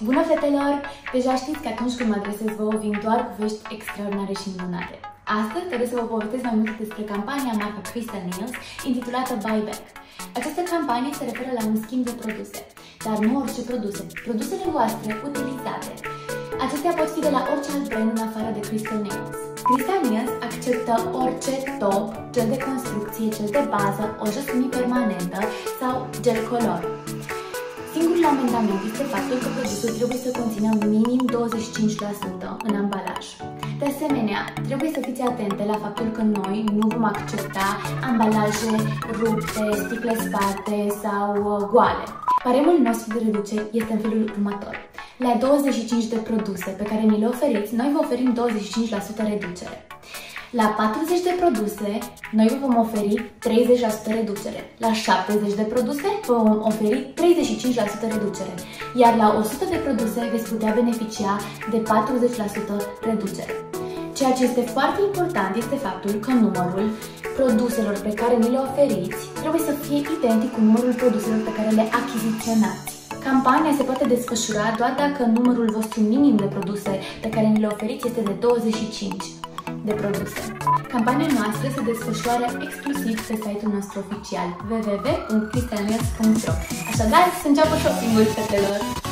Bună, fetelor! Deja știți că atunci când mă adresez vouă vin doar cu vești extraordinare și minunate. Astăzi trebuie să vă povestesc mai multe despre campania marca Crystal Nails intitulată Buyback. Această campanie se referă la un schimb de produse, dar nu orice produse, produsele voastre utilizate. Acestea pot fi de la orice alt brand în afară de Crystal Nails. Crystal Nails acceptă orice top, gel de construcție, gel de bază, o jos semi-permanentă sau gel color. Singurul amendament este faptul că produsul trebuie să conțină minim 25% în ambalaj. De asemenea, trebuie să fiți atente la faptul că noi nu vom accepta ambalaje rupte, sticle sparte sau goale. Baremul nostru de reduceri este în felul următor. La 25 de produse pe care ni le oferiți, noi vă oferim 25% reducere. La 40 de produse, noi vă vom oferi 30% reducere. La 70 de produse, vă vom oferi 35% reducere. Iar la 100 de produse veți putea beneficia de 40% reducere. Ceea ce este foarte important este faptul că numărul produselor pe care ni le oferiți trebuie să fie identic cu numărul produselor pe care le achiziționați. Campania se poate desfășura doar dacă numărul vostru minim de produse pe care ni le oferiți este de 25 de produse. Campania noastră se desfășoară exclusiv pe site-ul nostru oficial www.crystalnails.ro. Așadar, să înceapă shopping-ul, fetelor!